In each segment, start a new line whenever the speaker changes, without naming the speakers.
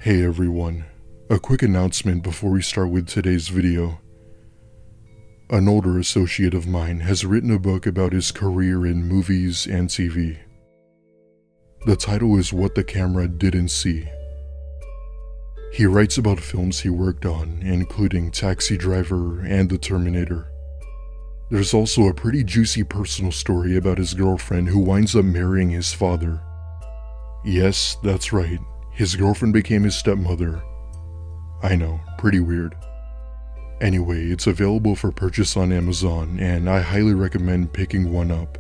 Hey everyone, a quick announcement before we start with today's video. An older associate of mine has written a book about his career in movies and TV. The title is What the Camera Didn't See. He writes about films he worked on, including Taxi Driver and The Terminator. There's also a pretty juicy personal story about his girlfriend who winds up marrying his father. Yes, that's right. His girlfriend became his stepmother. I know, pretty weird. Anyway, it's available for purchase on Amazon, and I highly recommend picking one up.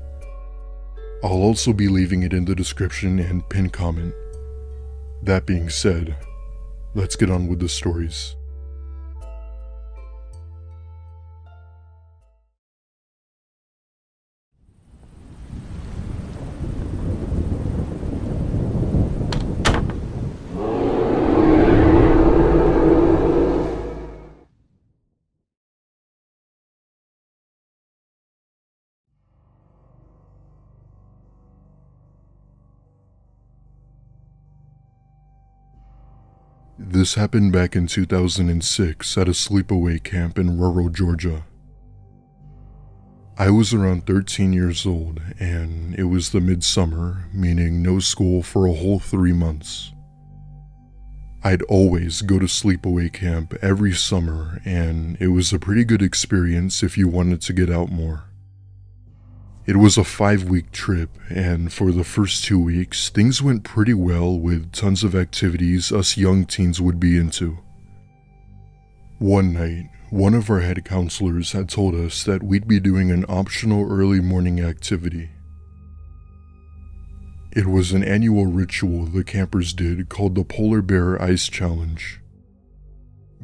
I'll also be leaving it in the description and pinned comment. That being said, let's get on with the stories. This happened back in 2006 at a sleepaway camp in rural Georgia. I was around 13 years old, and it was the midsummer, meaning no school for a whole 3 months. I'd always go to sleepaway camp every summer, and it was a pretty good experience if you wanted to get out more. It was a 5-week trip, and for the first 2 weeks, things went pretty well with tons of activities us young teens would be into. One night, one of our head counselors had told us that we'd be doing an optional early morning activity. It was an annual ritual the campers did called the Polar Bear Ice Challenge.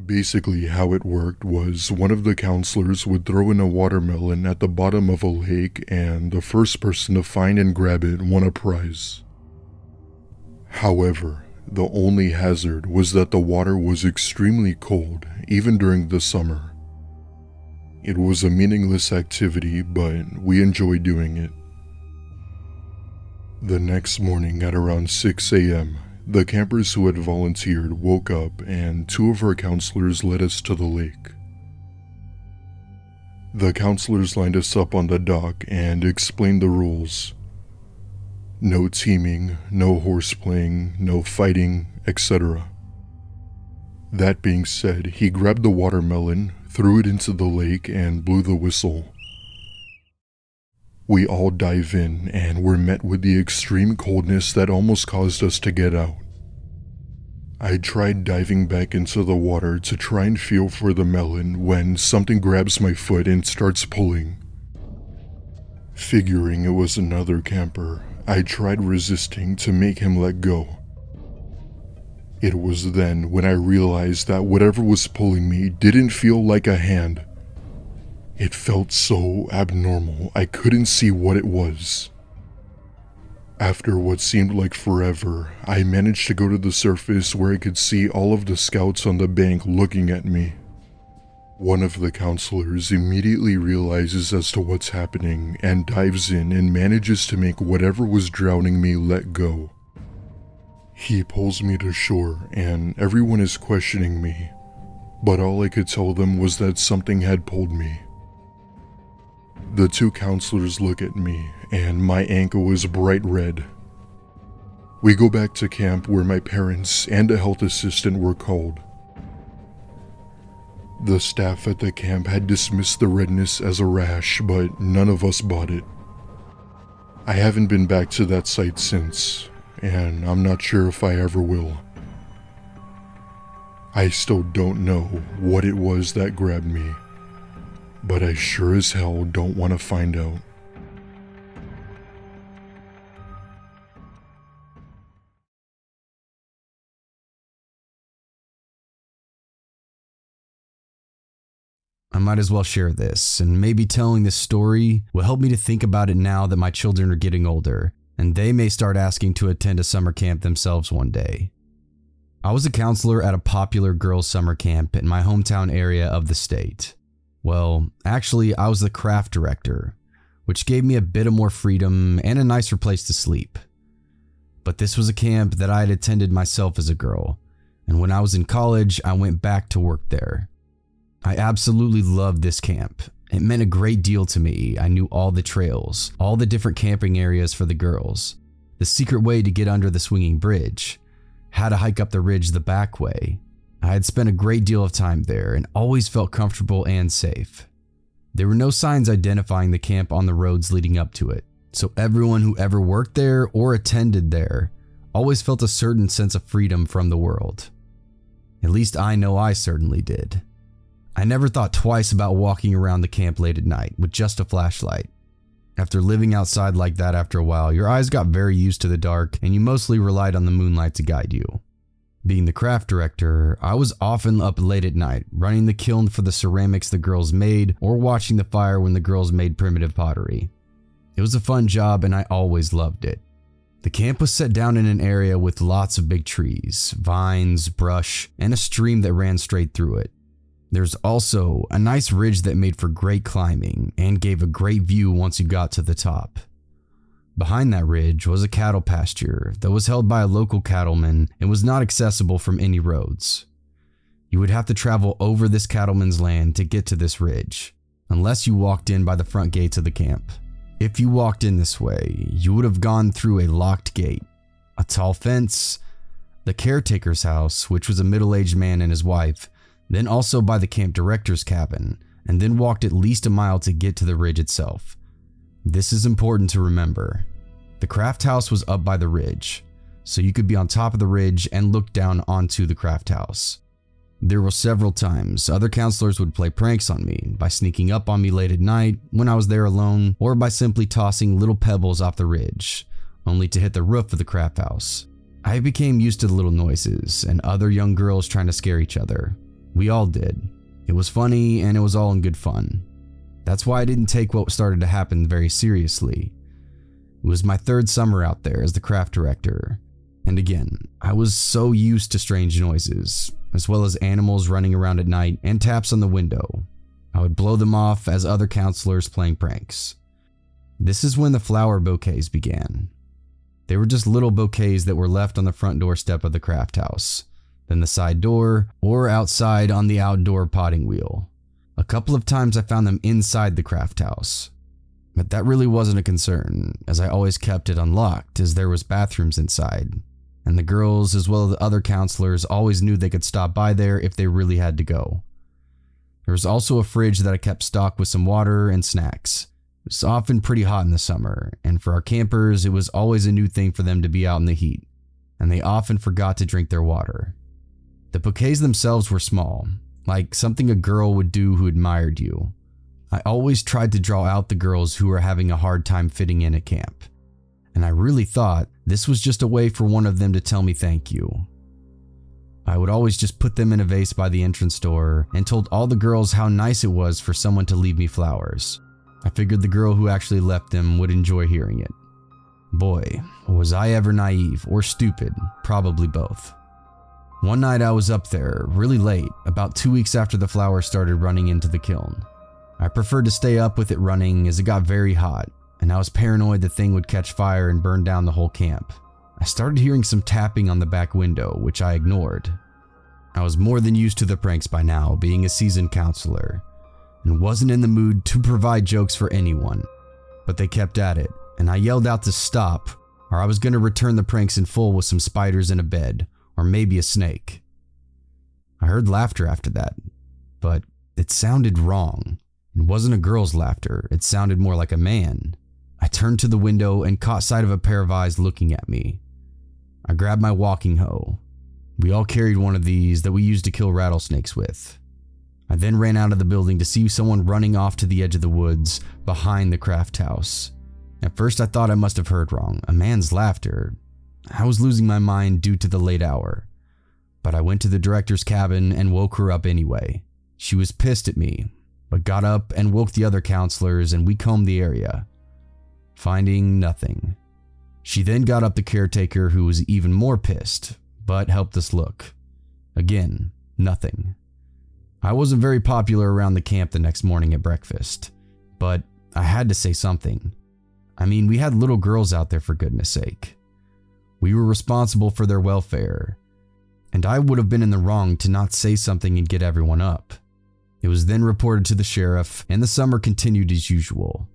Basically, how it worked was one of the counselors would throw in a watermelon at the bottom of a lake, and the first person to find and grab it won a prize. However, the only hazard was that the water was extremely cold, even during the summer. It was a meaningless activity, but we enjoyed doing it. The next morning at around 6 a.m., the campers who had volunteered woke up, and 2 of our counselors led us to the lake. The counselors lined us up on the dock and explained the rules. No teaming, no horseplaying, no fighting, etc. That being said, he grabbed the watermelon, threw it into the lake, and blew the whistle. We all dive in and were met with the extreme coldness that almost caused us to get out. I tried diving back into the water to try and feel for the melon when something grabs my foot and starts pulling. Figuring it was another camper, I tried resisting to make him let go. It was then when I realized that whatever was pulling me didn't feel like a hand. It felt so abnormal, I couldn't see what it was. After what seemed like forever, I managed to go to the surface where I could see all of the scouts on the bank looking at me. One of the counselors immediately realizes as to what's happening and dives in and manages to make whatever was drowning me let go. He pulls me to shore and everyone is questioning me, but all I could tell them was that something had pulled me. The 2 counselors look at me, and my ankle is bright red. We go back to camp where my parents and a health assistant were called. The staff at the camp had dismissed the redness as a rash, but none of us bought it. I haven't been back to that site since, and I'm not sure if I ever will. I still don't know what it was that grabbed me, but I sure as hell don't want to find out.
I might as well share this, and maybe telling this story will help me to think about it now that my children are getting older, and they may start asking to attend a summer camp themselves one day. I was a counselor at a popular girls' summer camp in my hometown area of the state. Well, actually, I was the craft director, which gave me a bit of more freedom and a nicer place to sleep. But this was a camp that I had attended myself as a girl, and when I was in college, I went back to work there. I absolutely loved this camp. It meant a great deal to me. I knew all the trails, all the different camping areas for the girls, the secret way to get under the swinging bridge, how to hike up the ridge the back way. I had spent a great deal of time there and always felt comfortable and safe. There were no signs identifying the camp on the roads leading up to it, so everyone who ever worked there or attended there always felt a certain sense of freedom from the world. At least I know I certainly did. I never thought twice about walking around the camp late at night with just a flashlight. After living outside like that after a while, your eyes got very used to the dark and you mostly relied on the moonlight to guide you. Being the craft director, I was often up late at night, running the kiln for the ceramics the girls made or watching the fire when the girls made primitive pottery. It was a fun job and I always loved it. The camp was set down in an area with lots of big trees, vines, brush, and a stream that ran straight through it. There's also a nice ridge that made for great climbing and gave a great view once you got to the top. Behind that ridge was a cattle pasture that was held by a local cattleman and was not accessible from any roads. You would have to travel over this cattleman's land to get to this ridge, unless you walked in by the front gates of the camp. If you walked in this way, you would have gone through a locked gate, a tall fence, the caretaker's house, which was a middle-aged man and his wife, then also by the camp director's cabin, and then walked at least a mile to get to the ridge itself. This is important to remember. The craft house was up by the ridge, so you could be on top of the ridge and look down onto the craft house. There were several times other counselors would play pranks on me by sneaking up on me late at night when I was there alone, or by simply tossing little pebbles off the ridge, only to hit the roof of the craft house. I became used to the little noises and other young girls trying to scare each other. We all did. It was funny and it was all in good fun. That's why I didn't take what started to happen very seriously. It was my third summer out there as the craft director. And again, I was so used to strange noises, as well as animals running around at night and taps on the window. I would blow them off as other counselors playing pranks. This is when the flower bouquets began. They were just little bouquets that were left on the front doorstep of the craft house, then the side door, or outside on the outdoor potting wheel. A couple of times I found them inside the craft house, but that really wasn't a concern, as I always kept it unlocked as there was bathrooms inside, and the girls as well as the other counselors always knew they could stop by there if they really had to go. There was also a fridge that I kept stocked with some water and snacks. It was often pretty hot in the summer, and for our campers it was always a new thing for them to be out in the heat, and they often forgot to drink their water. The bouquets themselves were small, like something a girl would do who admired you. I always tried to draw out the girls who were having a hard time fitting in at camp, and I really thought this was just a way for one of them to tell me thank you. I would always just put them in a vase by the entrance door and told all the girls how nice it was for someone to leave me flowers. I figured the girl who actually left them would enjoy hearing it. Boy, was I ever naive or stupid, probably both. One night I was up there, really late, about 2 weeks after the flowers started running into the kiln. I preferred to stay up with it running as it got very hot, and I was paranoid the thing would catch fire and burn down the whole camp. I started hearing some tapping on the back window, which I ignored. I was more than used to the pranks by now, being a seasoned counselor, and wasn't in the mood to provide jokes for anyone. But they kept at it, and I yelled out to stop, or I was going to return the pranks in full with some spiders in a bed, or maybe a snake. I heard laughter after that, but it sounded wrong. It wasn't a girl's laughter, it sounded more like a man. I turned to the window and caught sight of a pair of eyes looking at me. I grabbed my walking hoe. We all carried one of these that we used to kill rattlesnakes with. I then ran out of the building to see someone running off to the edge of the woods behind the craft house. At first I thought I must have heard wrong, a man's laughter. I was losing my mind due to the late hour, but I went to the director's cabin and woke her up anyway. She was pissed at me, but got up and woke the other counselors and we combed the area, finding nothing. She then got up the caretaker, who was even more pissed, but helped us look. Again, nothing. I wasn't very popular around the camp the next morning at breakfast, but I had to say something. I mean, we had little girls out there, for goodness sake. We were responsible for their welfare, and I would have been in the wrong to not say something and get everyone up. It was then reported to the sheriff, and the summer continued as usual.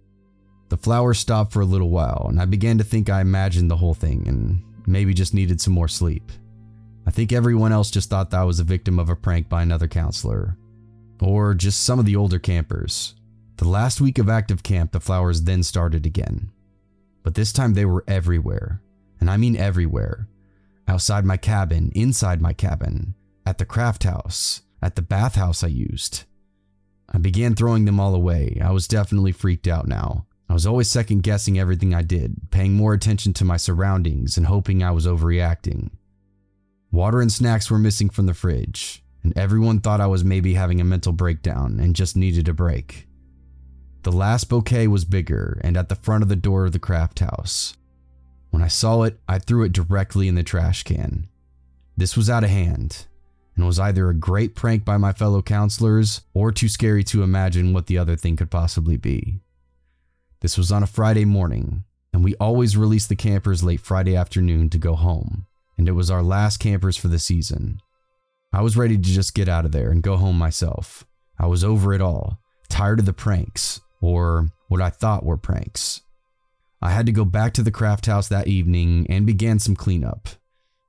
The flowers stopped for a little while, and I began to think I imagined the whole thing and maybe just needed some more sleep. I think everyone else just thought that I was a victim of a prank by another counselor, or just some of the older campers. The last week of active camp, the flowers then started again. But this time they were everywhere, and I mean everywhere. Outside my cabin, inside my cabin, at the craft house, at the bathhouse I used. I began throwing them all away. I was definitely freaked out now. I was always second guessing everything I did, paying more attention to my surroundings and hoping I was overreacting. Water and snacks were missing from the fridge, and everyone thought I was maybe having a mental breakdown and just needed a break. The last bouquet was bigger and at the front of the door of the craft house. When I saw it, I threw it directly in the trash can. This was out of hand, and was either a great prank by my fellow counselors or too scary to imagine what the other thing could possibly be. This was on a Friday morning, and we always released the campers late Friday afternoon to go home, and it was our last campers for the season. I was ready to just get out of there and go home myself. I was over it all, tired of the pranks, or what I thought were pranks. I had to go back to the craft house that evening and began some cleanup.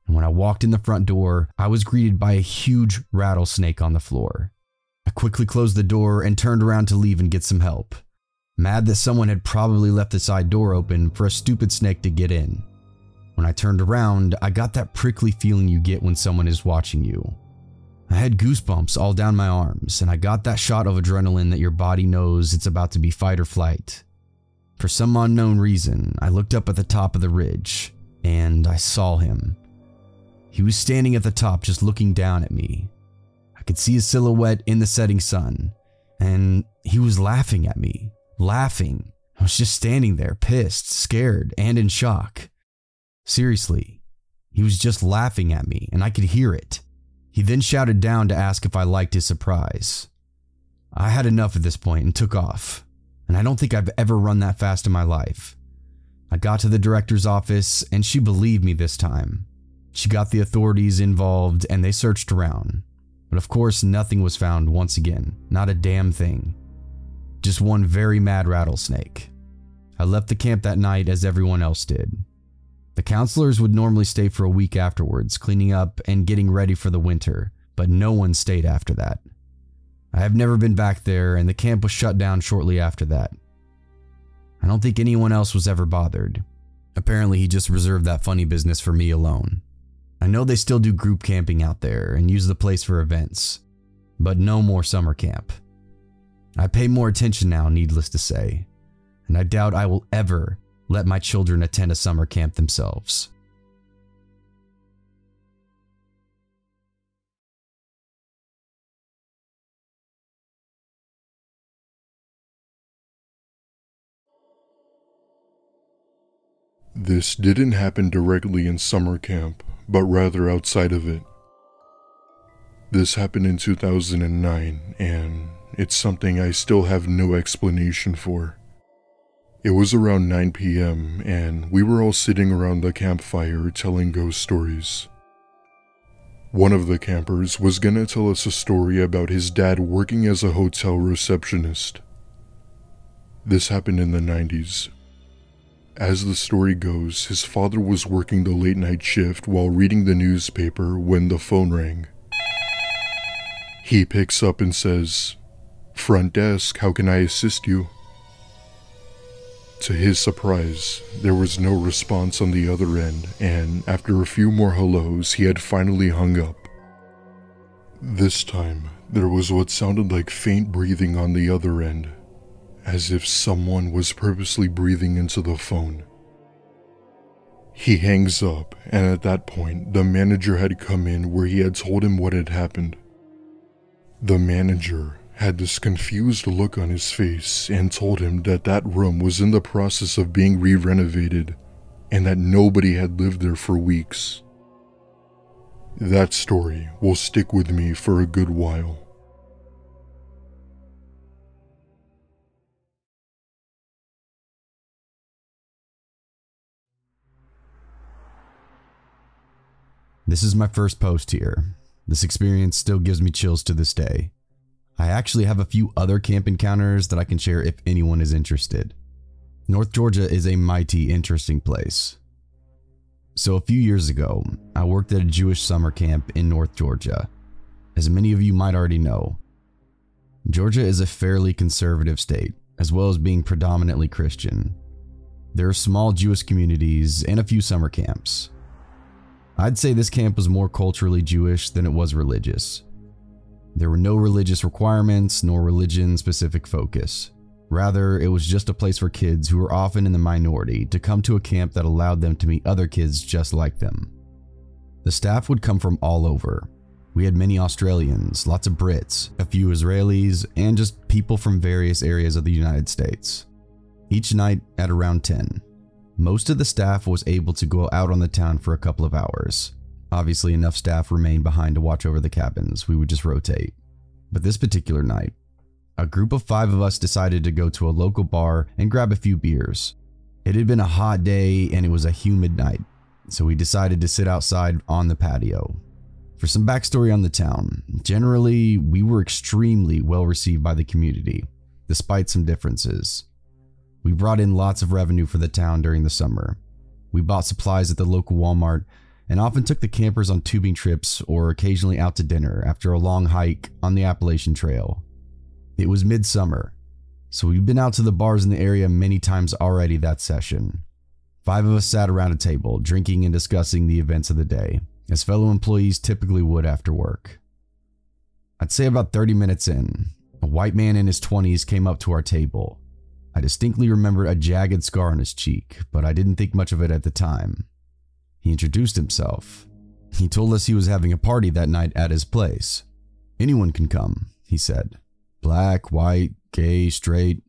And when I walked in the front door, I was greeted by a huge rattlesnake on the floor. I quickly closed the door and turned around to leave and get some help, mad that someone had probably left the side door open for a stupid snake to get in. When I turned around, I got that prickly feeling you get when someone is watching you. I had goosebumps all down my arms, and I got that shot of adrenaline that your body knows it's about to be fight or flight. For some unknown reason, I looked up at the top of the ridge, and I saw him. He was standing at the top just looking down at me. I could see his silhouette in the setting sun, and he was laughing at me. Laughing. I was just standing there, pissed, scared, and in shock. Seriously, he was just laughing at me, and I could hear it. He then shouted down to ask if I liked his surprise. I had enough at this point and took off, and I don't think I've ever run that fast in my life. I got to the director's office, and she believed me this time. She got the authorities involved, and they searched around. But of course, nothing was found once again, not a damn thing. Just one very mad rattlesnake. I left the camp that night as everyone else did. The counselors would normally stay for a week afterwards, cleaning up and getting ready for the winter, but no one stayed after that. I have never been back there, and the camp was shut down shortly after that. I don't think anyone else was ever bothered. Apparently he just reserved that funny business for me alone. I know they still do group camping out there and use the place for events, but no more summer camp. I pay more attention now, needless to say, and I doubt I will ever let my children attend a summer camp themselves.
This didn't happen directly in summer camp, but rather outside of it. This happened in 2009, and it's something I still have no explanation for. It was around 9 p.m., and we were all sitting around the campfire telling ghost stories. One of the campers was gonna tell us a story about his dad working as a hotel receptionist. This happened in the 90s. As the story goes, his father was working the late night shift while reading the newspaper when the phone rang. He picks up and says, "Front desk, how can I assist you?" To his surprise, there was no response on the other end, and after a few more hellos, he had finally hung up. This time, there was what sounded like faint breathing on the other end, as if someone was purposely breathing into the phone. He hangs up, and at that point, the manager had come in where he had told him what had happened. The manager had this confused look on his face and told him that that room was in the process of being re-renovated and that nobody had lived there for weeks. That story will stick with me for a good while.
This is my first post here. This experience still gives me chills to this day. I actually have a few other camp encounters that I can share if anyone is interested. North Georgia is a mighty interesting place. So a few years ago, I worked at a Jewish summer camp in North Georgia. As many of you might already know, Georgia is a fairly conservative state, as well as being predominantly Christian. There are small Jewish communities and a few summer camps. I'd say this camp was more culturally Jewish than it was religious. There were no religious requirements nor religion-specific focus. Rather, it was just a place for kids who were often in the minority to come to a camp that allowed them to meet other kids just like them. The staff would come from all over. We had many Australians, lots of Brits, a few Israelis, and just people from various areas of the United States. Each night at around 10, most of the staff was able to go out on the town for a couple of hours. Obviously, enough staff remained behind to watch over the cabins. We would just rotate. But this particular night, a group of 5 of us decided to go to a local bar and grab a few beers. It had been a hot day and it was a humid night, so we decided to sit outside on the patio. For some backstory on the town, generally, we were extremely well received by the community, despite some differences. We brought in lots of revenue for the town during the summer. We bought supplies at the local Walmart and often took the campers on tubing trips or occasionally out to dinner after a long hike on the Appalachian Trail. It was midsummer, so we'd been out to the bars in the area many times already that session. 5 of us sat around a table, drinking and discussing the events of the day, as fellow employees typically would after work. I'd say about 30 minutes in, a white man in his 20s came up to our table. I distinctly remember a jagged scar on his cheek, but I didn't think much of it at the time. He introduced himself. He told us he was having a party that night at his place. Anyone can come, he said. Black, white, gay, straight.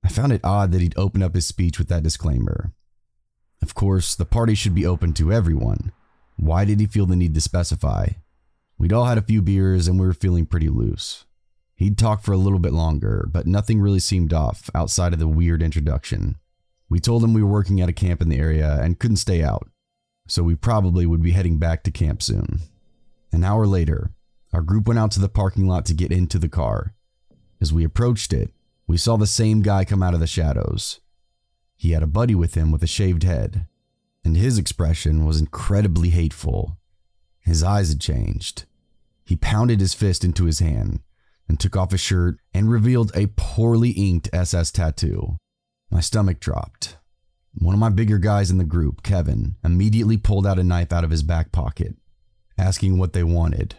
I found it odd that he'd open up his speech with that disclaimer. Of course, the party should be open to everyone. Why did he feel the need to specify? We'd all had a few beers and we were feeling pretty loose. He'd talk for a little bit longer, but nothing really seemed off outside of the weird introduction. We told him we were working at a camp in the area and couldn't stay out, so we probably would be heading back to camp soon. An hour later, our group went out to the parking lot to get into the car. As we approached it, we saw the same guy come out of the shadows. He had a buddy with him with a shaved head, and his expression was incredibly hateful. His eyes had changed. He pounded his fist into his hand and took off his shirt and revealed a poorly inked SS tattoo. My stomach dropped. One of my bigger guys in the group, Kevin, immediately pulled out a knife out of his back pocket, asking what they wanted.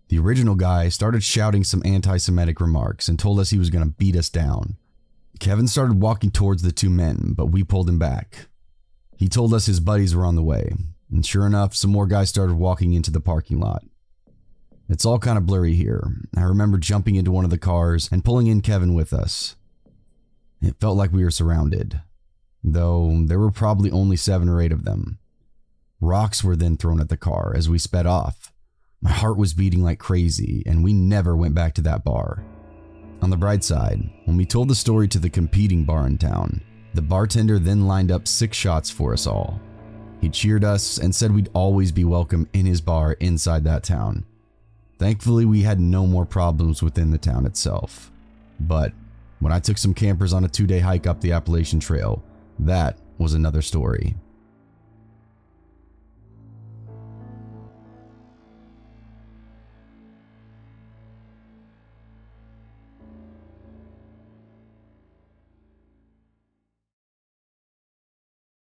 The original guy started shouting some anti-Semitic remarks and told us he was going to beat us down. Kevin started walking towards the 2 men, but we pulled him back. He told us his buddies were on the way, and sure enough, some more guys started walking into the parking lot. It's all kind of blurry here. I remember jumping into one of the cars and pulling in Kevin with us. It felt like we were surrounded, though there were probably only 7 or 8 of them. Rocks were then thrown at the car as we sped off. My heart was beating like crazy, and we never went back to that bar. On the bright side, when we told the story to the competing bar in town, the bartender then lined up 6 shots for us all. He cheered us and said we'd always be welcome in his bar inside that town. Thankfully, we had no more problems within the town itself. But when I took some campers on a 2-day hike up the Appalachian Trail, that was another story.